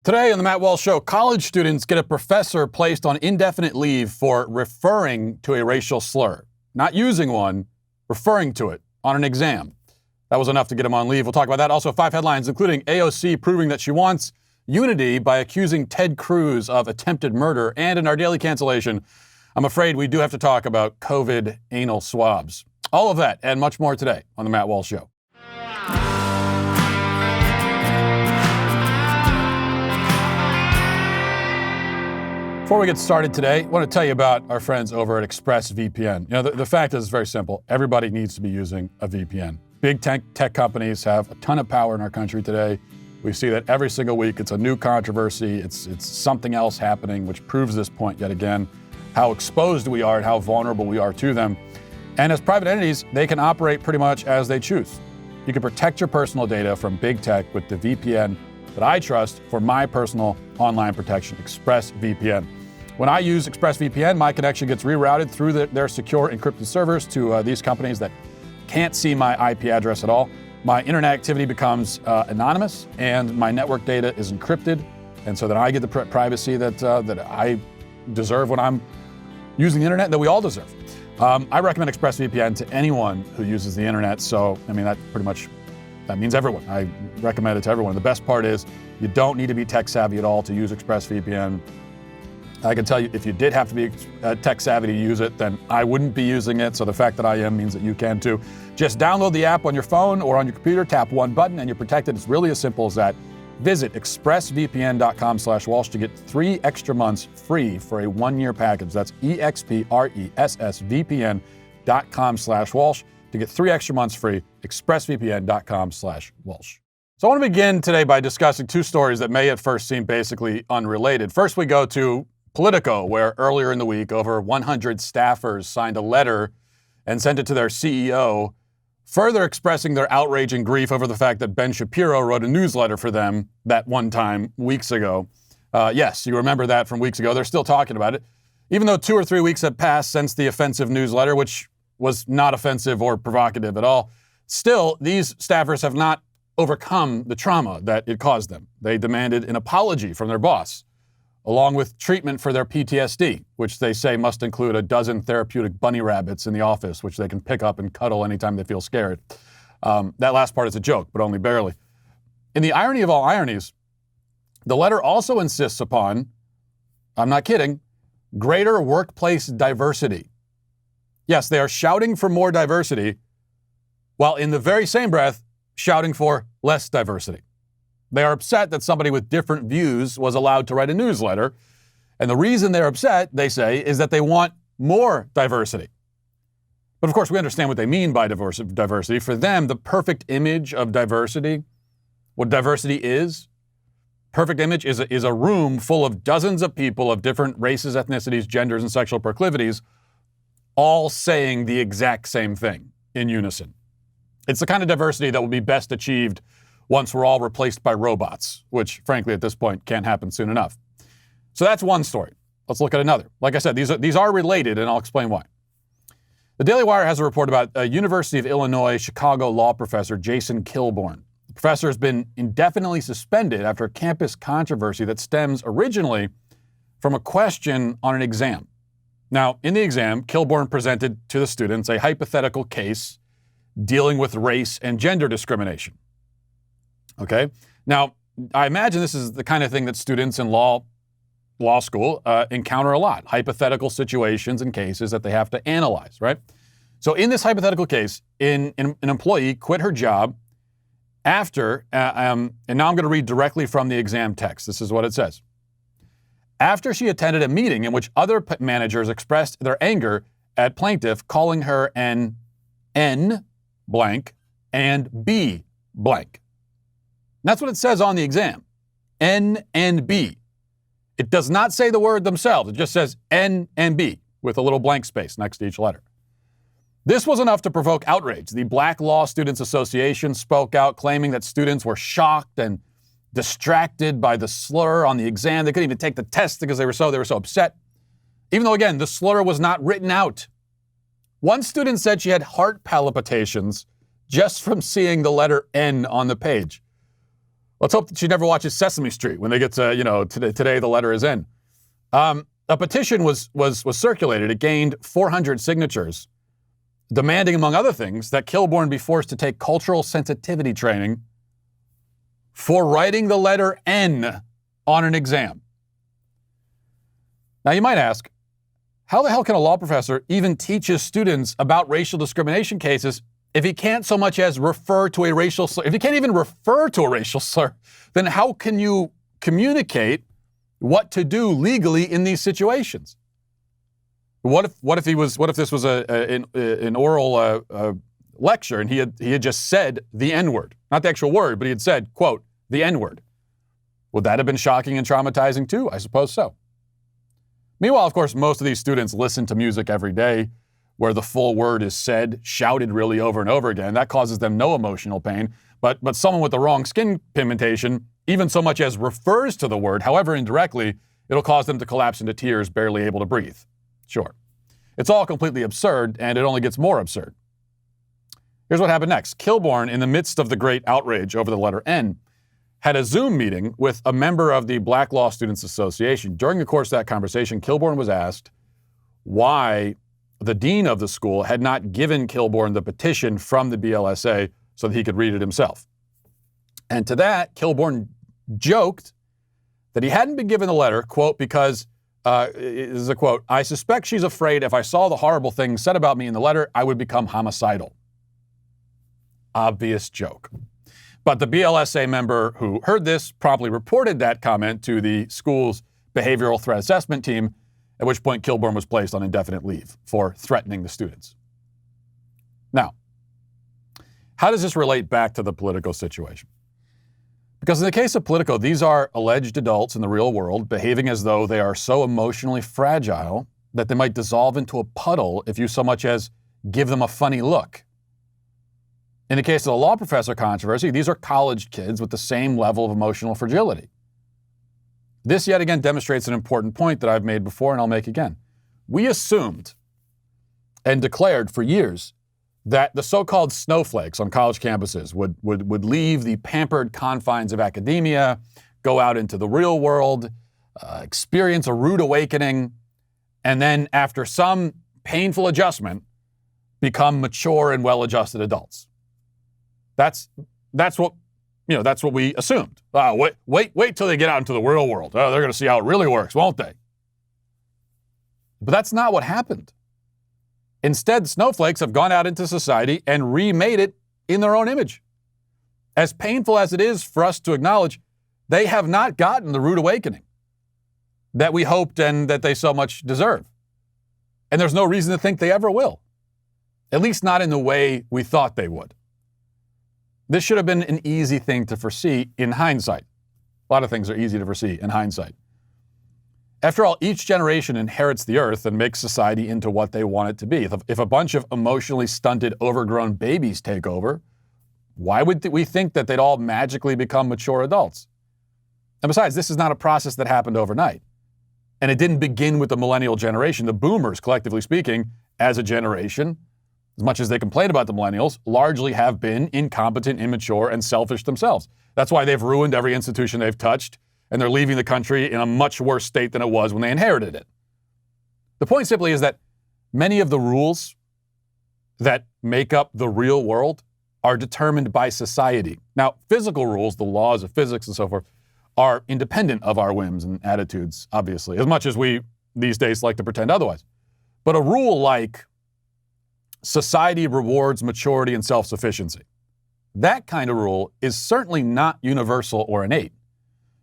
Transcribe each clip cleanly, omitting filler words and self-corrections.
Today on the Matt Walsh Show, college students get a professor placed on indefinite leave for referring to a racial slur. Not using one, referring to it on an exam. That was enough to get him on leave. We'll talk about that. Also, 5 headlines, including AOC proving that she wants unity by accusing Ted Cruz of attempted murder. And in our daily cancellation, I'm afraid we do have to talk about COVID anal swabs. All of that and much more today on the Matt Walsh Show. Before we get started today, I want to tell you about our friends over at ExpressVPN. You know, the fact is very simple. Everybody needs to be using a VPN. Big tech companies have a ton of power in our country today. We see that every single week. It's a new controversy. It's something else happening, which proves this point yet again, how exposed we are and how vulnerable we are to them. And as private entities, they can operate pretty much as they choose. You can protect your personal data from big tech with the VPN that I trust for my personal online protection, ExpressVPN. When I use ExpressVPN, my connection gets rerouted through their secure encrypted servers to these companies that can't see my IP address at all. My internet activity becomes anonymous, and my network data is encrypted, and so that I get the privacy that I deserve when I'm using the internet, that we all deserve. I recommend ExpressVPN to anyone who uses the internet, so I mean that means everyone. I recommend it to everyone. The best part is you don't need to be tech savvy at all to use ExpressVPN. I can tell you, if you did have to be tech savvy to use it, then I wouldn't be using it. So the fact that I am means that you can too. Just download the app on your phone or on your computer, tap one button, and you're protected. It's really as simple as that. Visit expressvpn.com/Walsh to get 3 extra months free for a 1-year package. That's expressvpn.com/Walsh to get 3 extra months free. expressvpn.com/Walsh. So I want to begin today by discussing 2 stories that may at first seem basically unrelated. First, we go to Politico, where earlier in the week, over 100 staffers signed a letter and sent it to their CEO, further expressing their outrage and grief over the fact that Ben Shapiro wrote a newsletter for them that one time weeks ago. Yes, you remember that from weeks ago. They're still talking about it. Even though 2 or 3 weeks have passed since the offensive newsletter, which was not offensive or provocative at all, still, these staffers have not overcome the trauma that it caused them. They demanded an apology from their boss, along with treatment for their PTSD, which they say must include a dozen therapeutic bunny rabbits in the office, which they can pick up and cuddle anytime they feel scared. That last part is a joke, but only barely. In the irony of all ironies, the letter also insists upon, I'm not kidding, greater workplace diversity. Yes, they are shouting for more diversity, while in the very same breath, shouting for less diversity. They are upset that somebody with different views was allowed to write a newsletter. And the reason they're upset, they say, is that they want more diversity. But of course, we understand what they mean by diversity. For them, the perfect image of diversity, what diversity is, perfect image is a room full of dozens of people of different races, ethnicities, genders, and sexual proclivities, all saying the exact same thing in unison. It's the kind of diversity that will be best achieved once we're all replaced by robots, which, frankly, at this point, can't happen soon enough. So that's one story. Let's look at another. Like I said, these are related, and I'll explain why. The Daily Wire has a report about a University of Illinois Chicago law professor, Jason Kilborn. The professor has been indefinitely suspended after a campus controversy that stems originally from a question on an exam. Now, in the exam, Kilborn presented to the students a hypothetical case dealing with race and gender discrimination. Okay? Now, I imagine this is the kind of thing that students in law school encounter a lot. Hypothetical situations and cases that they have to analyze, right? So in this hypothetical case, an employee quit her job after, and now I'm going to read directly from the exam text. This is what it says. After she attended a meeting in which other managers expressed their anger at plaintiff, calling her an N blank and B blank. And that's what it says on the exam. N and B. It does not say the word themselves. It just says N and B with a little blank space next to each letter. This was enough to provoke outrage. The Black Law Students Association spoke out, claiming that students were shocked and distracted by the slur on the exam. They couldn't even take the test because they were so upset. Even though, again, the slur was not written out. One student said she had heart palpitations just from seeing the letter N on the page, Let's hope that she never watches Sesame Street when they get to, today the letter is in. A petition was circulated. It gained 400 signatures, demanding, among other things, that Kilborn be forced to take cultural sensitivity training for writing the letter N on an exam. Now, you might ask, how the hell can a law professor even teach his students about racial discrimination cases if he can't so much as refer to a racial slur? If he can't even refer to a racial slur, then how can you communicate what to do legally in these situations? What if this was an oral lecture and he had just said the N-word, not the actual word, but he had said, quote, the N-word? Would that have been shocking and traumatizing too? I suppose so. Meanwhile, of course, most of these students listen to music every day where the full word is said, shouted really over and over again. That causes them no emotional pain. But someone with the wrong skin pigmentation, even so much as refers to the word, however indirectly, it'll cause them to collapse into tears, barely able to breathe. Sure. It's all completely absurd, and it only gets more absurd. Here's what happened next. Kilborn, in the midst of the great outrage over the letter N, had a Zoom meeting with a member of the Black Law Students Association. During the course of that conversation, Kilborn was asked why the dean of the school had not given Kilborn the petition from the BLSA so that he could read it himself. And to that, Kilborn joked that he hadn't been given the letter, quote, because, this is a quote, I suspect she's afraid if I saw the horrible things said about me in the letter, I would become homicidal. Obvious joke. But the BLSA member who heard this promptly reported that comment to the school's behavioral threat assessment team, at which point Kilborn was placed on indefinite leave for threatening the students. Now, how does this relate back to the Politico situation? Because in the case of Politico, these are alleged adults in the real world behaving as though they are so emotionally fragile that they might dissolve into a puddle if you so much as give them a funny look. In the case of the law professor controversy, these are college kids with the same level of emotional fragility. This yet again demonstrates an important point that I've made before and I'll make again. We assumed and declared for years that the so-called snowflakes on college campuses would leave the pampered confines of academia, go out into the real world, experience a rude awakening, and then after some painful adjustment, become mature and well-adjusted adults. That's what we assumed. Wait till they get out into the real world. Oh, they're going to see how it really works, won't they? But that's not what happened. Instead, snowflakes have gone out into society and remade it in their own image. As painful as it is for us to acknowledge, they have not gotten the rude awakening that we hoped and that they so much deserve. And there's no reason to think they ever will. At least not in the way we thought they would. This should have been an easy thing to foresee in hindsight. A lot of things are easy to foresee in hindsight. After all, each generation inherits the earth and makes society into what they want it to be. If a bunch of emotionally stunted, overgrown babies take over, why would we think that they'd all magically become mature adults? And besides, this is not a process that happened overnight. And it didn't begin with the millennial generation. The boomers, collectively speaking, as a generation, as much as they complain about the millennials, largely have been incompetent, immature, and selfish themselves. That's why they've ruined every institution they've touched, and they're leaving the country in a much worse state than it was when they inherited it. The point simply is that many of the rules that make up the real world are determined by society. Now, physical rules, the laws of physics and so forth, are independent of our whims and attitudes, obviously, as much as we these days like to pretend otherwise. But a rule like society rewards maturity and self-sufficiency, that kind of rule is certainly not universal or innate.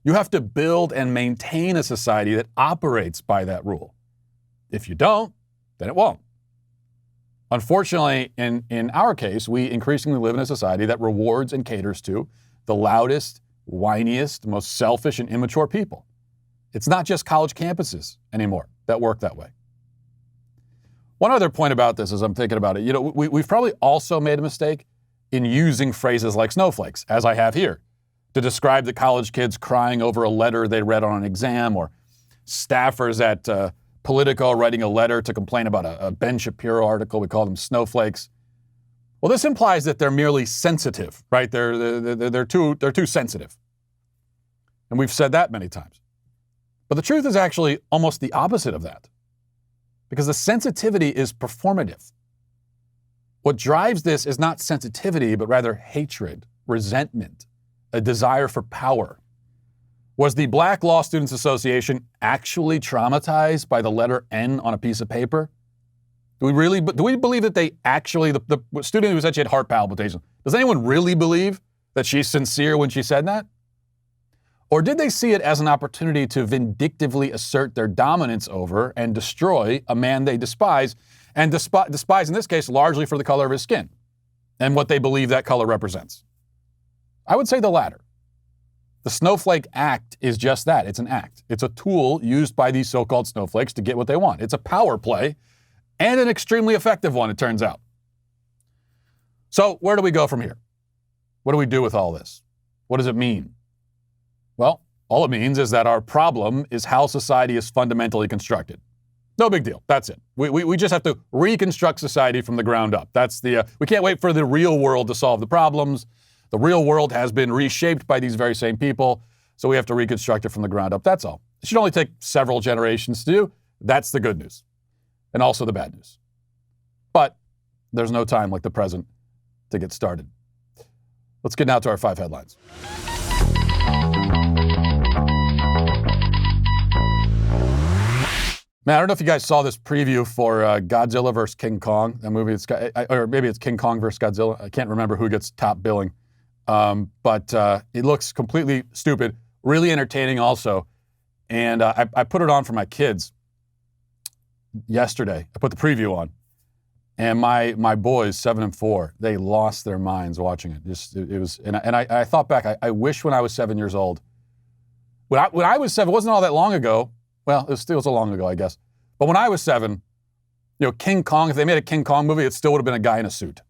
You have to build and maintain a society that operates by that rule. If you don't, then it won't. Unfortunately, in our case, we increasingly live in a society that rewards and caters to the loudest, whiniest, most selfish and immature people. It's not just college campuses anymore that work that way. One other point about this as I'm thinking about it, we've probably also made a mistake in using phrases like snowflakes, as I have here, to describe the college kids crying over a letter they read on an exam, or staffers at Politico writing a letter to complain about a Ben Shapiro article. We call them snowflakes. Well, this implies that they're merely sensitive, right? They're too sensitive. And we've said that many times. But the truth is actually almost the opposite of that. Because the sensitivity is performative. What drives this is not sensitivity, but rather hatred, resentment, a desire for power. Was the Black Law Students Association actually traumatized by the letter N on a piece of paper? Do we believe that they actually, the student who said she had heart palpitations, does anyone really believe that she's sincere when she said that? Or did they see it as an opportunity to vindictively assert their dominance over and destroy a man they despise, and despise in this case largely for the color of his skin and what they believe that color represents? I would say the latter. The Snowflake Act is just that. It's an act. It's a tool used by these so-called snowflakes to get what they want. It's a power play, and an extremely effective one, it turns out. So where do we go from here? What do we do with all this? What does it mean? Well, all it means is that our problem is how society is fundamentally constructed. No big deal. That's it. We just have to reconstruct society from the ground up. We can't wait for the real world to solve the problems. The real world has been reshaped by these very same people, so we have to reconstruct it from the ground up. That's all. It should only take several generations to do. That's the good news. And also the bad news. But there's no time like the present to get started. Let's get now to our 5 headlines. Man, I don't know if you guys saw this preview for Godzilla vs. King Kong, that movie. Or maybe it's King Kong vs. Godzilla. I can't remember who gets top billing. But it looks completely stupid, really entertaining also. And I put it on for my kids yesterday. I put the preview on. And my boys, 7 and 4, they lost their minds watching it. It was, and I thought back, I wish when I was 7 years old, when I was 7, it wasn't all that long ago. Well, it was still so long ago, I guess. But when I was 7, King Kong, if they made a King Kong movie, it still would have been a guy in a suit.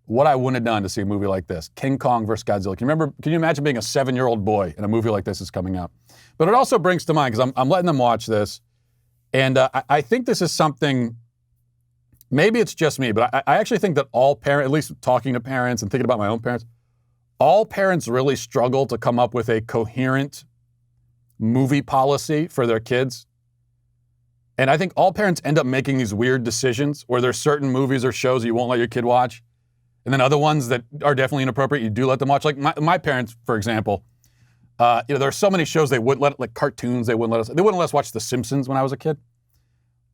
What I wouldn't have done to see a movie like this, King Kong versus Godzilla. Can you imagine being a 7-year-old boy and a movie like this is coming out? But it also brings to mind, because I'm letting them watch this, and I think this is something, maybe it's just me, but I actually think that all parents, at least talking to parents and thinking about my own parents, all parents really struggle to come up with a coherent movie policy for their kids. And I think all parents end up making these weird decisions where there's certain movies or shows you won't let your kid watch. And then other ones that are definitely inappropriate, you do let them watch. Like my parents, for example, there are so many shows they wouldn't let, like cartoons, they wouldn't let us watch The Simpsons when I was a kid.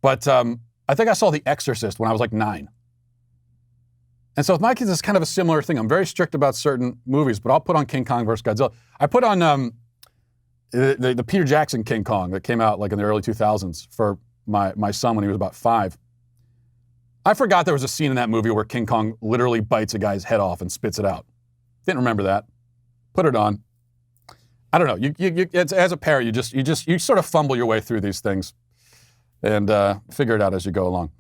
But I think I saw The Exorcist when I was like 9. And so with my kids, it's kind of a similar thing. I'm very strict about certain movies, but I'll put on King Kong versus Godzilla. I put on the Peter Jackson King Kong that came out like in the early 2000s for my son when he was about 5. I forgot there was a scene in that movie where King Kong literally bites a guy's head off and spits it out. Didn't remember that. Put it on. I don't know. As a parent, you sort of fumble your way through these things and figure it out as you go along.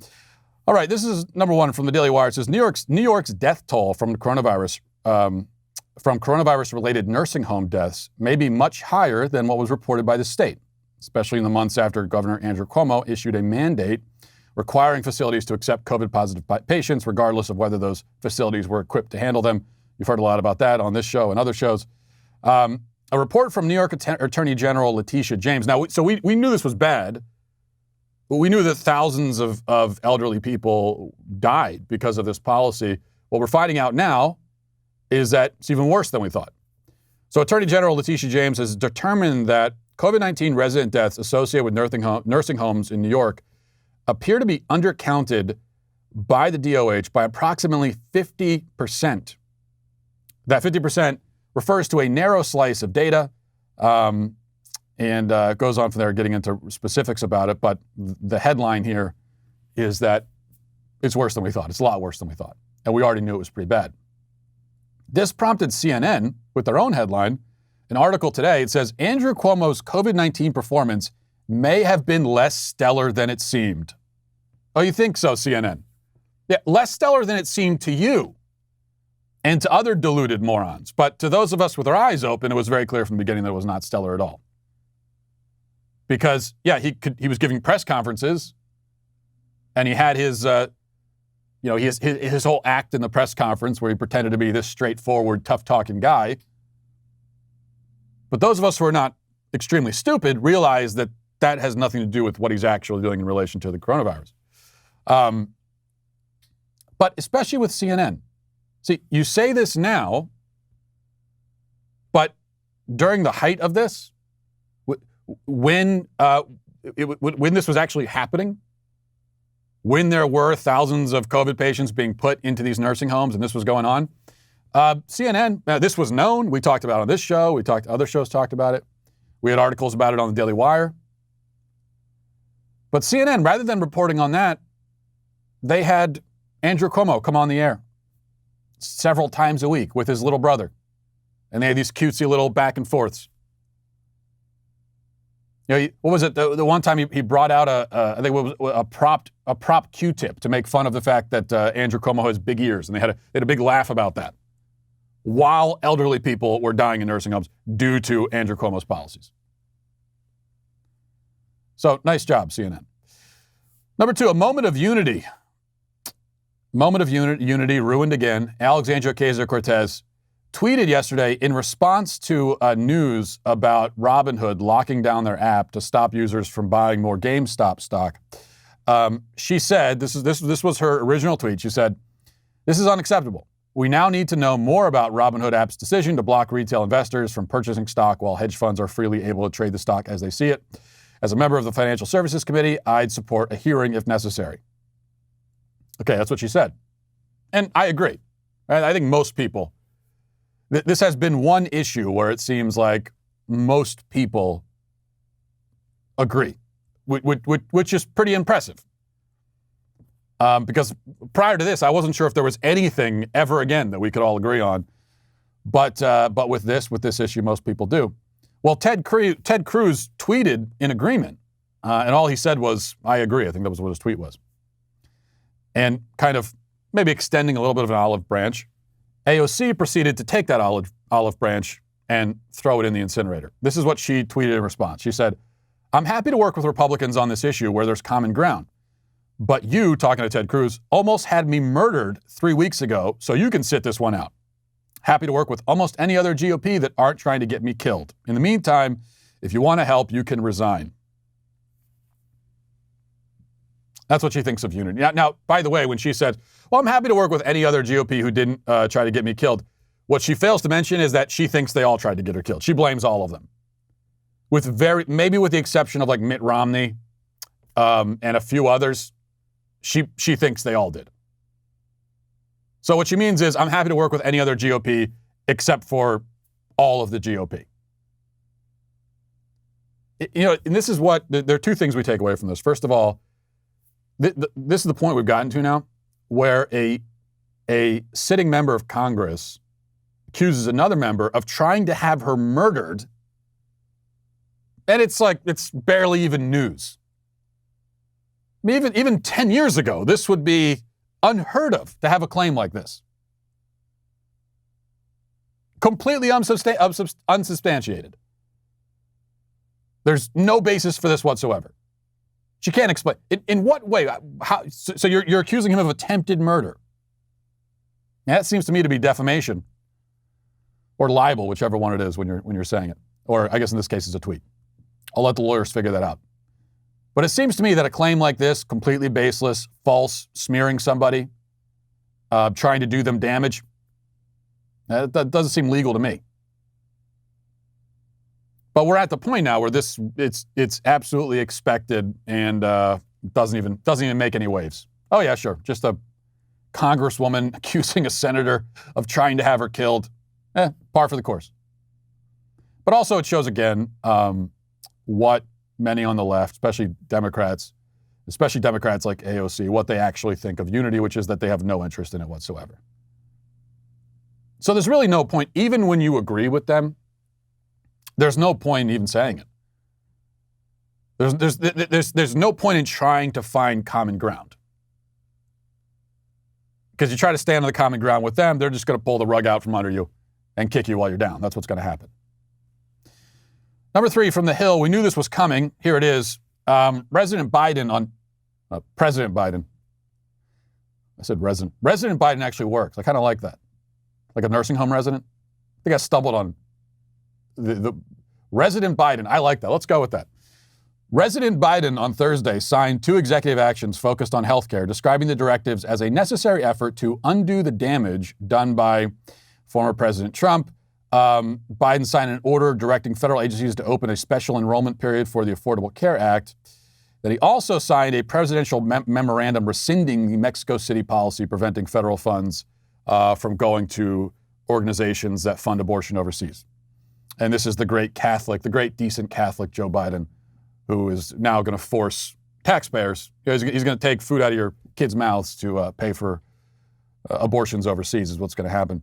All right, this is number 1 from the Daily Wire. It says New York's death toll from coronavirus. From coronavirus-related nursing home deaths may be much higher than what was reported by the state, especially in the months after Governor Andrew Cuomo issued a mandate requiring facilities to accept COVID-positive patients, regardless of whether those facilities were equipped to handle them. You've heard a lot about that on this show and other shows. A report from New York Attorney General Letitia James. Now, so we knew this was bad, but we knew that thousands of elderly people died because of this policy. What we're finding out now is that it's even worse than we thought. So Attorney General Letitia James has determined that COVID-19 resident deaths associated with nursing homes in New York appear to be undercounted by the DOH by approximately 50%. That 50% refers to a narrow slice of data, and goes on from there, getting into specifics about it. But the headline here is that it's worse than we thought. It's a lot worse than we thought. And we already knew it was pretty bad. This prompted CNN, with their own headline, an article today. It says, Andrew Cuomo's COVID-19 performance may have been less stellar than it seemed. Oh, you think so, CNN? Yeah, less stellar than it seemed to you and to other deluded morons. But to those of us with our eyes open, it was very clear from the beginning that it was not stellar at all. Because, yeah, he was giving press conferences, and he had his whole act in the press conference where he pretended to be this straightforward, tough-talking guy. But those of us who are not extremely stupid realize that that has nothing to do with what he's actually doing in relation to the coronavirus. But especially with CNN. See, you say this now, but during the height of this, when this was actually happening, when there were thousands of COVID patients being put into these nursing homes and this was going on, CNN, this was known. We talked about it on this show. Other shows talked about it. We had articles about it on the Daily Wire. But CNN, rather than reporting on that, they had Andrew Cuomo come on the air several times a week with his little brother. And they had these cutesy little back and forths. You know, what was it? The one time he brought out I think it was a prop Q-tip to make fun of the fact that Andrew Cuomo has big ears. And they had a big laugh about that while elderly people were dying in nursing homes due to Andrew Cuomo's policies. So nice job, CNN. Number 2, a moment of unity. Moment of unity ruined again. Alexandria Ocasio-Cortez tweeted yesterday in response to news about Robinhood locking down their app to stop users from buying more GameStop stock. She said, this was her original tweet. She said, "This is unacceptable. We now need to know more about Robinhood app's decision to block retail investors from purchasing stock while hedge funds are freely able to trade the stock as they see it. As a member of the Financial Services Committee, I'd support a hearing if necessary." Okay, that's what she said. And I agree. Right? I think most people, this has been one issue where it seems like most people agree, which is pretty impressive. Because prior to this, I wasn't sure if there was anything ever again that we could all agree on. But with this issue, most people do. Well, Ted Cruz tweeted in agreement, and all he said was, "I agree." I think that was what his tweet was. And kind of maybe extending a little bit of an olive branch, AOC proceeded to take that olive branch and throw it in the incinerator. This is what she tweeted in response. She said, "I'm happy to work with Republicans on this issue where there's common ground. But you," talking to Ted Cruz, "almost had me murdered 3 weeks ago, so you can sit this one out. Happy to work with almost any other GOP that aren't trying to get me killed. In the meantime, if you want to help, you can resign." That's what she thinks of unity. Now, by the way, when she said, "Well, I'm happy to work with any other GOP who didn't try to get me killed," what she fails to mention is that she thinks they all tried to get her killed. She blames all of them. Maybe with the exception of like Mitt Romney and a few others, she thinks they all did. So what she means is, I'm happy to work with any other GOP except for all of the GOP. And this is what, there are two things we take away from this. First of all, this is the point we've gotten to now, where a sitting member of Congress accuses another member of trying to have her murdered, and it's barely even news. I mean, even 10 years ago, this would be unheard of to have a claim like this. Completely unsubstantiated. There's no basis for this whatsoever. She can't explain. In what way? How? So you're accusing him of attempted murder. That seems to me to be defamation or libel, whichever one it is when you're saying it. Or I guess in this case it's a tweet. I'll let the lawyers figure that out. But it seems to me that a claim like this, completely baseless, false, smearing somebody, trying to do them damage, that doesn't seem legal to me. But we're at the point now where it's absolutely expected and doesn't even make any waves. Oh yeah, sure, just a congresswoman accusing a senator of trying to have her killed. Par for the course. But also it shows again what many on the left, especially Democrats like AOC, what they actually think of unity, which is that they have no interest in it whatsoever. So there's really no point, even when you agree with them, there's no point in even saying it. There's no point in trying to find common ground. Because you try to stand on the common ground with them, they're just going to pull the rug out from under you and kick you while you're down. That's what's going to happen. Number 3, from the Hill, we knew this was coming. Here it is. President Biden. I said resident. Resident Biden actually works. I kind of like that. Like a nursing home resident. I think I stumbled on Resident Biden, I like that. Let's go with that. Resident Biden on Thursday signed 2 executive actions focused on healthcare, describing the directives as a necessary effort to undo the damage done by former President Trump. Biden signed an order directing federal agencies to open a special enrollment period for the Affordable Care Act. Then he also signed a presidential memorandum rescinding the Mexico City policy preventing federal funds from going to organizations that fund abortion overseas. And this is the great decent Catholic Joe Biden, who is now going to force taxpayers. He's going to take food out of your kids' mouths to pay for abortions overseas is what's going to happen.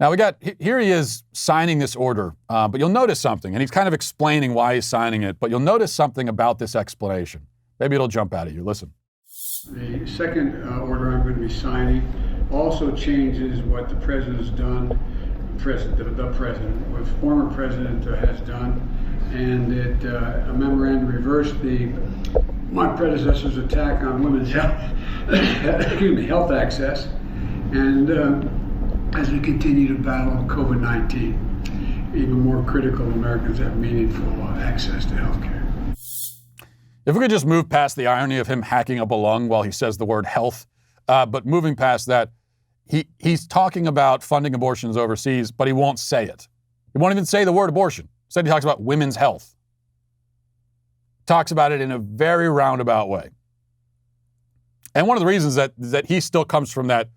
Now here he is signing this order, but you'll notice something, and he's kind of explaining why he's signing it, but you'll notice something about this explanation. Maybe it'll jump out at you. Listen. The second order I'm going to be signing also changes what the president's done, what former president has done, and it a memorandum reversed my predecessor's attack on women's health access, and as we continue to battle COVID-19, even more critical Americans have meaningful access to health care. If we could just move past the irony of him hacking up a lung while he says the word health, but moving past that, he's talking about funding abortions overseas, but he won't say it. He won't even say the word abortion. Instead, he talks about women's health. Talks about it in a very roundabout way. And one of the reasons that he still comes from that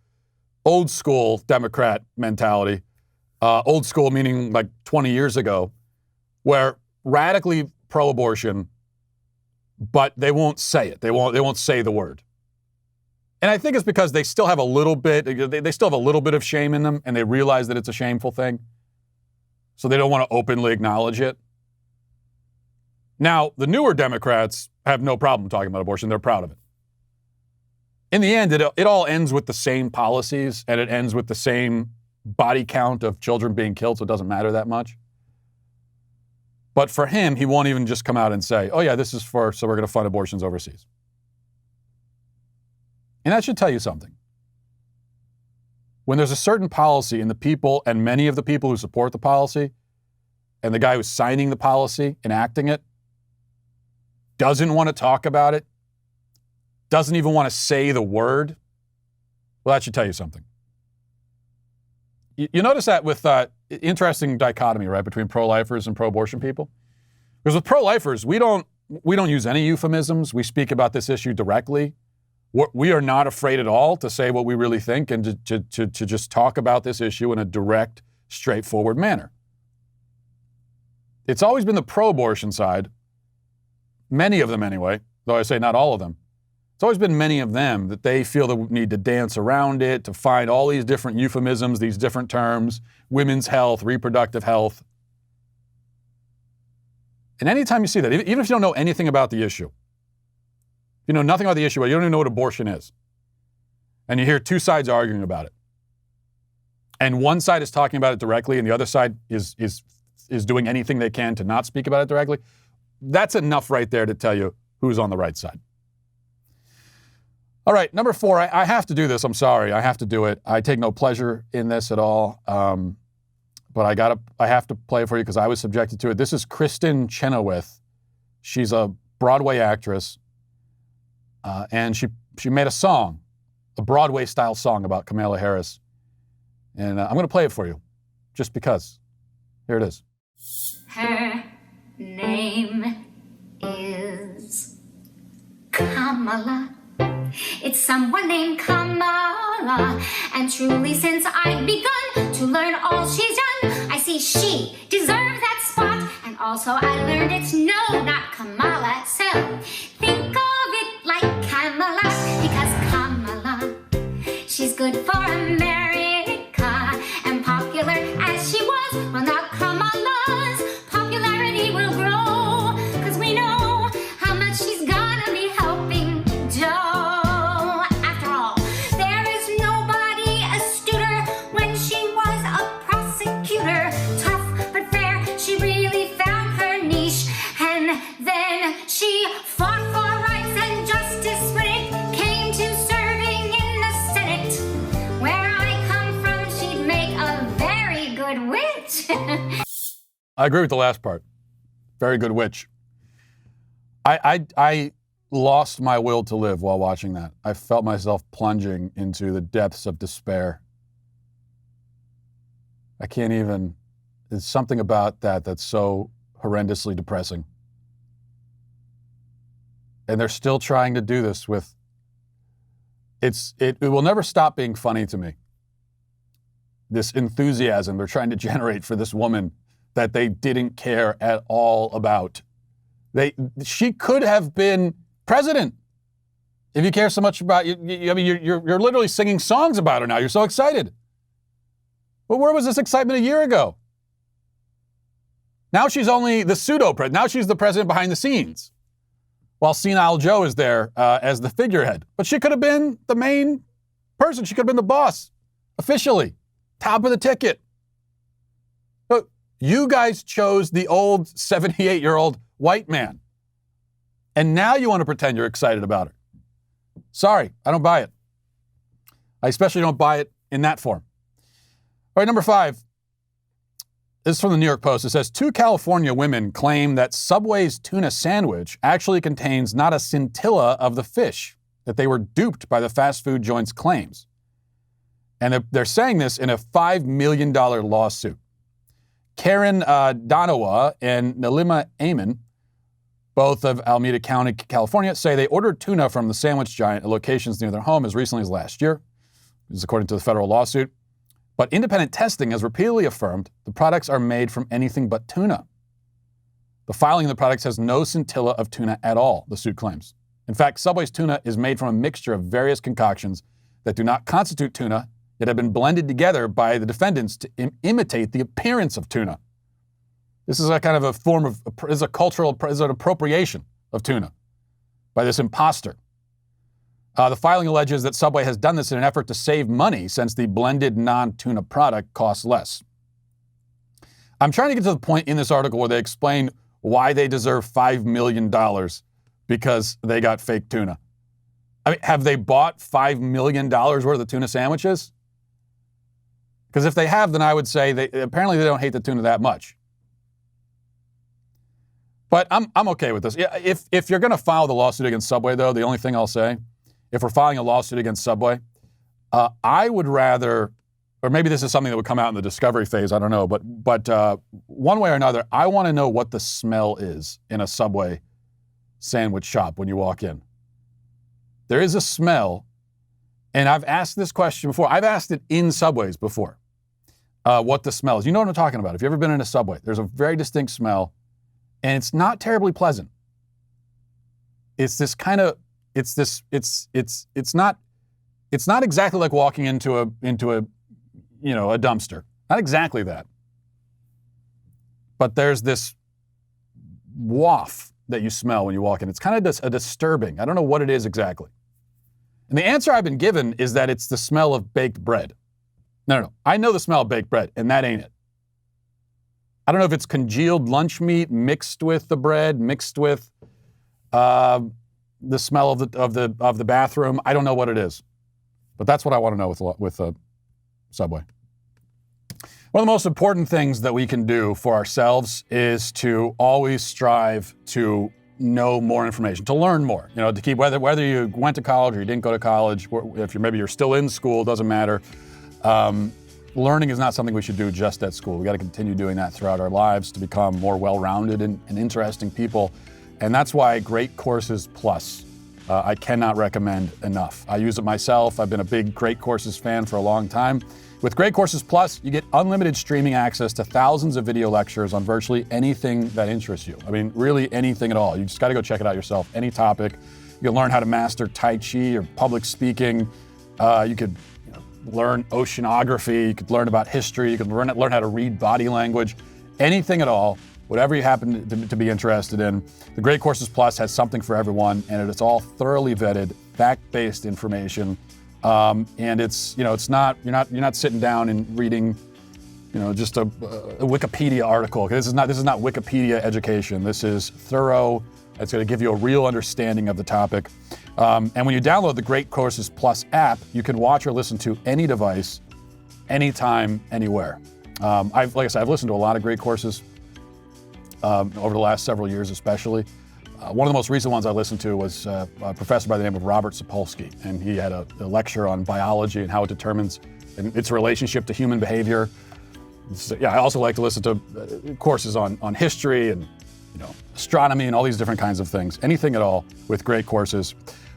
old school Democrat mentality, old school meaning like 20 years ago, where radically pro-abortion, but they won't say it. They won't say the word. And I think it's because they still have a little bit of shame in them, and they realize that it's a shameful thing. So they don't want to openly acknowledge it. Now, the newer Democrats have no problem talking about abortion. They're proud of it. In the end, it all ends with the same policies, and it ends with the same body count of children being killed, so it doesn't matter that much. But for him, he won't even just come out and say, oh yeah, this is so we're going to fund abortions overseas. And that should tell you something. When there's a certain policy and the people, and many of the people who support the policy, and the guy who's signing the policy, enacting it, doesn't want to talk about it, doesn't even want to say the word, well, that should tell you something. You notice that with interesting dichotomy, right, between pro-lifers and pro-abortion people? Because with pro-lifers, we don't use any euphemisms. We speak about this issue directly. We are not afraid at all to say what we really think and to just talk about this issue in a direct, straightforward manner. It's always been the pro-abortion side, many of them anyway, though I say not all of them. It's always been many of them that they feel the need to dance around it, to find all these different euphemisms, these different terms, women's health, reproductive health. And anytime you see that, even if you don't know anything about the issue, you know nothing about the issue, but you don't even know what abortion is, and you hear two sides arguing about it, and one side is talking about it directly, and the other side is doing anything they can to not speak about it directly, that's enough right there to tell you who's on the right side. All right, number 4, I have to do this. I'm sorry, I have to do it. I take no pleasure in this at all, but I have to play it for you because I was subjected to it. This is Kristin Chenoweth. She's a Broadway actress, and she made a song, a Broadway-style song about Kamala Harris, and I'm going to play it for you, just because. Here it is. Her name is Kamala. It's someone named Kamala, and truly since I've begun to learn all she's done, I see she deserves that spot, and also I learned it's no, not Kamala, so think of it like Kamala, because Kamala, she's good for America, and popular as she was, well now Kamala's popularity will grow, because we know how much she's gonna be helping Joe. She fought for rights and justice when it came to serving in the Senate. Where I come from, she'd make a very good witch. I agree with the last part. Very good witch. I lost my will to live while watching that. I felt myself plunging into the depths of despair. I can't even, there's something about that that's so horrendously depressing. And they're still trying to do this with, it will never stop being funny to me. This enthusiasm they're trying to generate for this woman that they didn't care at all about. She could have been president if you care so much about, you're literally singing songs about her now. You're so excited. But where was this excitement a year ago? Now she's only the pseudo-president. Now she's the president behind the scenes, while Senile Joe is there as the figurehead. But she could have been the main person. She could have been the boss, officially, top of the ticket. But you guys chose the old 78-year-old white man. And now you want to pretend you're excited about her. Sorry, I don't buy it. I especially don't buy it in that form. All right, number 5. This is from the New York Post. It says, 2 California women claim that Subway's tuna sandwich actually contains not a scintilla of the fish, that they were duped by the fast food joint's claims. And they're saying this in a $5 million lawsuit. Karen Donawa and Nalima Amen, both of Alameda County, California, say they ordered tuna from the sandwich giant at locations near their home as recently as last year. This is according to the federal lawsuit. But independent testing has repeatedly affirmed the products are made from anything but tuna. The filing of the products has no scintilla of tuna at all, the suit claims. In fact, Subway's tuna is made from a mixture of various concoctions that do not constitute tuna, yet have been blended together by the defendants to imitate the appearance of tuna. This is a kind of a form of, is an appropriation of tuna by this imposter. The filing alleges that Subway has done this in an effort to save money since the blended non-tuna product costs less. I'm trying to get to the point in this article where they explain why they deserve $5 million because they got fake tuna. I mean, have they bought $5 million worth of tuna sandwiches? Because if they have, then I would say apparently they don't hate the tuna that much. But I'm okay with this. If you're going to file the lawsuit against Subway, though, the only thing I'll say, if we're filing a lawsuit against Subway, I would rather, or maybe this is something that would come out in the discovery phase, I don't know, but one way or another, I want to know what the smell is in a Subway sandwich shop when you walk in. There is a smell, and I've asked this question before. I've asked it in Subways before, what the smell is. You know what I'm talking about. If you've ever been in a Subway, there's a very distinct smell, and it's not terribly pleasant. It's this kind of, it's not exactly like walking into a dumpster. Not exactly that. But there's this waft that you smell when you walk in. It's kind of disturbing. I don't know what it is exactly. And the answer I've been given is that it's the smell of baked bread. No. I know the smell of baked bread, and that ain't it. I don't know if it's congealed lunch meat mixed with the bread, mixed with the smell of the bathroom. I don't know what it is, but that's what I want to know with Subway. One of the most important things that we can do for ourselves is to always strive to know more information, to learn more. You know, to keep whether you went to college or you didn't go to college, if you're still in school, doesn't matter. Learning is not something we should do just at school. We got to continue doing that throughout our lives to become more well-rounded and interesting people. And that's why Great Courses Plus, I cannot recommend enough. I use it myself. I've been a big Great Courses fan for a long time. With Great Courses Plus, you get unlimited streaming access to thousands of video lectures on virtually anything that interests you. I mean, really anything at all. You just got to go check it out yourself. Any topic. You can learn how to master Tai Chi or public speaking. You could learn oceanography. You could learn about history. You could learn how to read body language. Anything at all. Whatever you happen to be interested in. The Great Courses Plus has something for everyone, and it's all thoroughly vetted, fact-based information. And it's not you're not sitting down and reading, just a Wikipedia article. This is not Wikipedia education. This is thorough. It's going to give you a real understanding of the topic. And when you download the Great Courses Plus app, you can watch or listen to any device, anytime, anywhere. I've listened to a lot of great courses over the last several years especially. One of the most recent ones I listened to was a professor by the name of Robert Sapolsky, and he had a lecture on biology and how it determines its relationship to human behavior. So, I also like to listen to courses on history and astronomy and all these different kinds of things. Anything at all with great courses.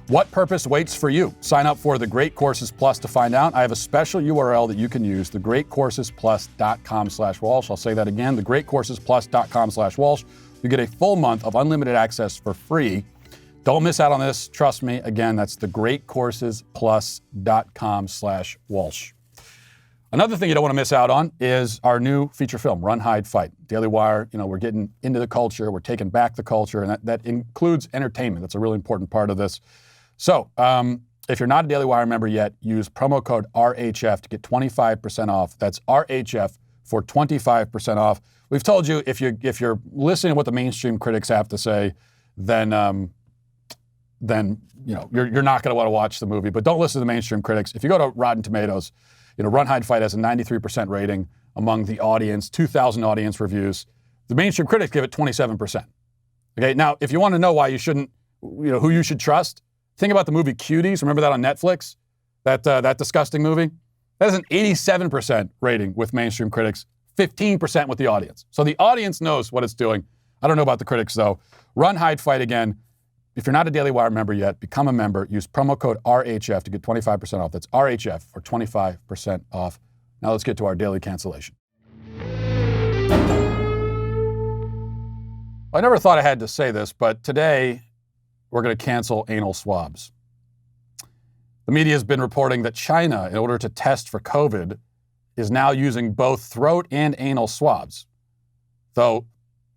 What purpose waits for you? Sign up for the Great Courses Plus to find out. I have a special URL that you can use, thegreatcoursesplus.com/Walsh. I'll say that again, thegreatcoursesplus.com/Walsh. You get a full month of unlimited access for free. Don't miss out on this. Trust me. Again, that's thegreatcoursesplus.com/Walsh. Another thing you don't want to miss out on is our new feature film, Run, Hide, Fight. Daily Wire, we're getting into the culture. We're taking back the culture, and that includes entertainment. That's a really important part of this. So if you're not a Daily Wire member yet, use promo code RHF to get 25% off. That's RHF for 25% off. We've told you if you're listening to what the mainstream critics have to say, then you're not going to want to watch the movie. But don't listen to the mainstream critics. If you go to Rotten Tomatoes, Run, Hide, Fight has a 93% rating among the audience, 2,000 audience reviews. The mainstream critics give it 27%. Okay, now if you want to know why you shouldn't, who you should trust, think about the movie Cuties. Remember that on Netflix? That disgusting movie? That has an 87% rating with mainstream critics, 15% with the audience. So the audience knows what it's doing. I don't know about the critics, though. Run, Hide, Fight again. If you're not a Daily Wire member yet, become a member. Use promo code RHF to get 25% off. That's RHF for 25% off. Now let's get to our daily cancellation. I never thought I had to say this, but today we're going to cancel anal swabs. The media has been reporting that China, in order to test for COVID, is now using both throat and anal swabs, though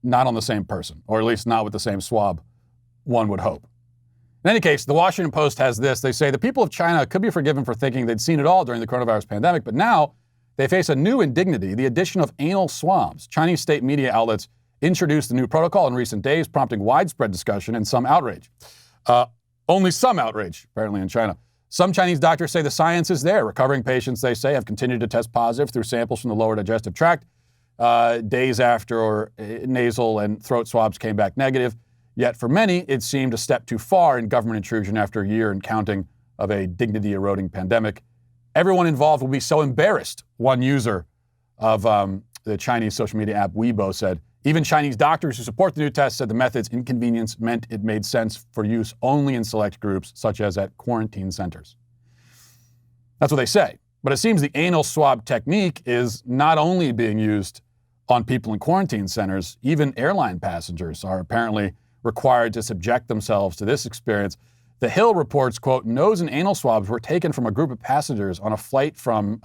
not on the same person, or at least not with the same swab, one would hope. In any case, the Washington Post has this. They say the people of China could be forgiven for thinking they'd seen it all during the coronavirus pandemic, but now they face a new indignity, the addition of anal swabs. Chinese state media outlets introduced the new protocol in recent days, prompting widespread discussion and some outrage. Only some outrage, apparently, in China. Some Chinese doctors say the science is there. Recovering patients, they say, have continued to test positive through samples from the lower digestive tract days after nasal and throat swabs came back negative. Yet for many, it seemed a step too far in government intrusion after a year and counting of a dignity-eroding pandemic. Everyone involved will be so embarrassed, one user of the Chinese social media app Weibo said. Even Chinese doctors who support the new test said the method's inconvenience meant it made sense for use only in select groups, such as at quarantine centers. That's what they say. But it seems the anal swab technique is not only being used on people in quarantine centers, even airline passengers are apparently required to subject themselves to this experience. The Hill reports, quote, nose and anal swabs were taken from a group of passengers on a flight from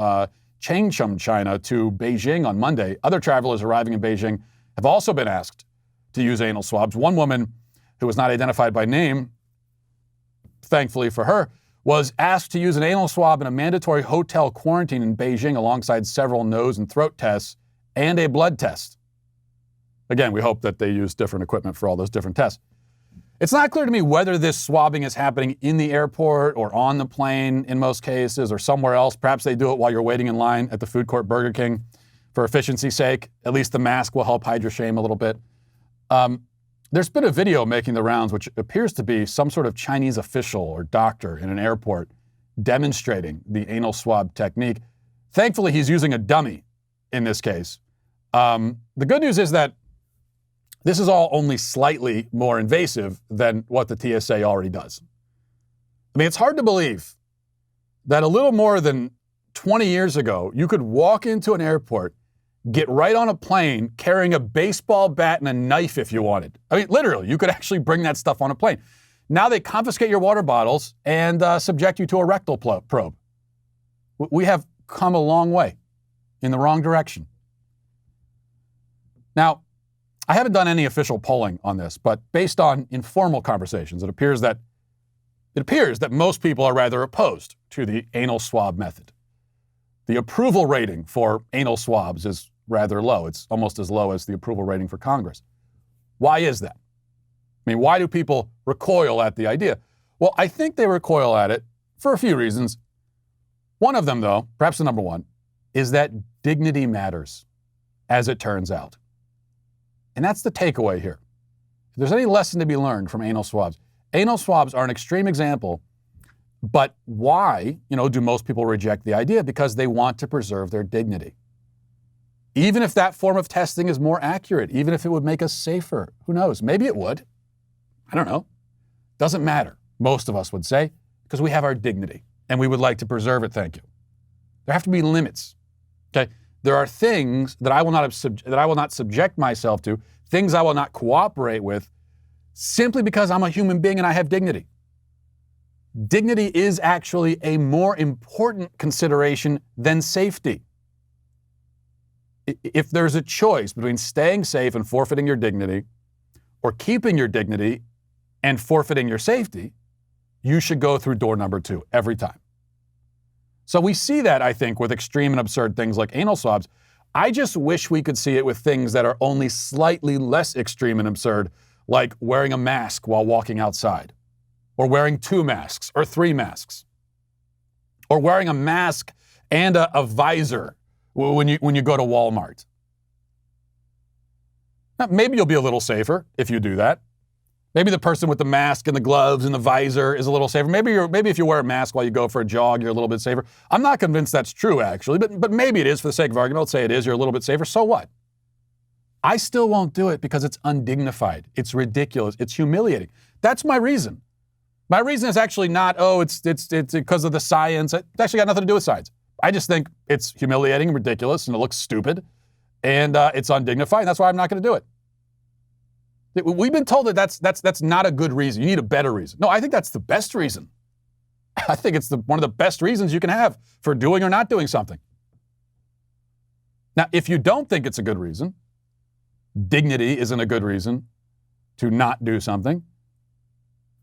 Changchun, China to Beijing on Monday. Other travelers arriving in Beijing have also been asked to use anal swabs. One woman who was not identified by name, thankfully for her, was asked to use an anal swab in a mandatory hotel quarantine in Beijing alongside several nose and throat tests and a blood test. Again, we hope that they use different equipment for all those different tests. It's not clear to me whether this swabbing is happening in the airport or on the plane in most cases or somewhere else. Perhaps they do it while you're waiting in line at the food court Burger King for efficiency's sake. At least the mask will help hide your shame a little bit. There's been a video making the rounds which appears to be some sort of Chinese official or doctor in an airport demonstrating the anal swab technique. Thankfully, he's using a dummy in this case. The good news is that this is all only slightly more invasive than what the TSA already does. I mean, it's hard to believe that a little more than 20 years ago, you could walk into an airport, get right on a plane carrying a baseball bat and a knife if you wanted. I mean, literally, you could actually bring that stuff on a plane. Now they confiscate your water bottles and subject you to a rectal probe. We have come a long way in the wrong direction. Now, I haven't done any official polling on this, but based on informal conversations, it appears that most people are rather opposed to the anal swab method. The approval rating for anal swabs is rather low. It's almost as low as the approval rating for Congress. Why is that? I mean, why do people recoil at the idea? Well, I think they recoil at it for a few reasons. One of them, though, perhaps the number one, is that dignity matters, as it turns out. And that's the takeaway here. If there's any lesson to be learned from anal swabs are an extreme example, but why, do most people reject the idea? Because they want to preserve their dignity. Even if that form of testing is more accurate, even if it would make us safer, who knows? Maybe it would. I don't know. Doesn't matter, most of us would say, because we have our dignity and we would like to preserve it, thank you. There have to be limits, okay? There are things that I will not subject myself to, things I will not cooperate with, simply because I'm a human being and I have dignity. Dignity is actually a more important consideration than safety. If there's a choice between staying safe and forfeiting your dignity, or keeping your dignity and forfeiting your safety, you should go through door number 2 every time. So we see that, I think, with extreme and absurd things like anal swabs. I just wish we could see it with things that are only slightly less extreme and absurd, like wearing a mask while walking outside, or wearing 2 masks or 3 masks, or wearing a mask and a visor when you go to Walmart. Now, maybe you'll be a little safer if you do that. Maybe the person with the mask and the gloves and the visor is a little safer. Maybe if you wear a mask while you go for a jog, you're a little bit safer. I'm not convinced that's true, actually, but maybe it is for the sake of argument. Let's say it is. You're a little bit safer. So what? I still won't do it because it's undignified. It's ridiculous. It's humiliating. That's my reason. My reason is actually not, it's because of the science. It's actually got nothing to do with science. I just think it's humiliating and ridiculous and it looks stupid and it's undignified. And that's why I'm not going to do it. We've been told that that's not a good reason. You need a better reason. No, I think that's the best reason. I think it's one of the best reasons you can have for doing or not doing something. Now, if you don't think it's a good reason, dignity isn't a good reason to not do something,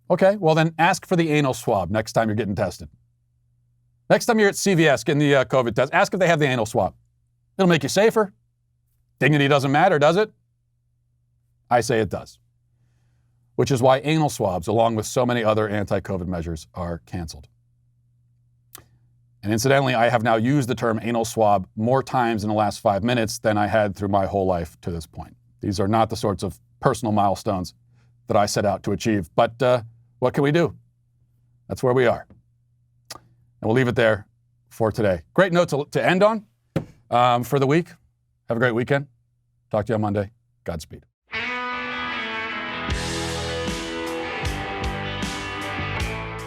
okay, well then ask for the anal swab next time you're getting tested. Next time you're at CVS getting the COVID test, ask if they have the anal swab. It'll make you safer. Dignity doesn't matter, does it? I say it does. Which is why anal swabs, along with so many other anti-COVID measures, are canceled. And incidentally, I have now used the term anal swab more times in the last 5 minutes than I had through my whole life to this point. These are not the sorts of personal milestones that I set out to achieve. But what can we do? That's where we are. And we'll leave it there for today. Great note to end on for the week. Have a great weekend. Talk to you on Monday. Godspeed.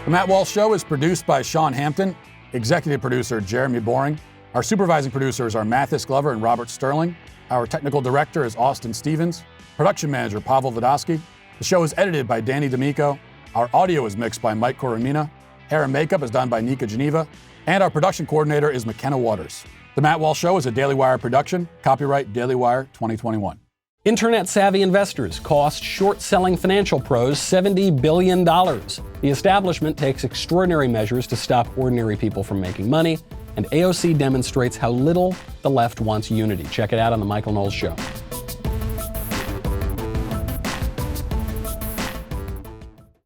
The Matt Walsh Show is produced by Sean Hampton, executive producer Jeremy Boring. Our supervising producers are Mathis Glover and Robert Sterling. Our technical director is Austin Stevens. Production manager Pavel Vodosky. The show is edited by Danny D'Amico. Our audio is mixed by Mike Coromina. Hair and makeup is done by Nika Geneva. And our production coordinator is McKenna Waters. The Matt Walsh Show is a Daily Wire production. Copyright Daily Wire 2021. Internet-savvy investors cost short-selling financial pros $70 billion. The establishment takes extraordinary measures to stop ordinary people from making money, and AOC demonstrates how little the left wants unity. Check it out on The Michael Knowles Show.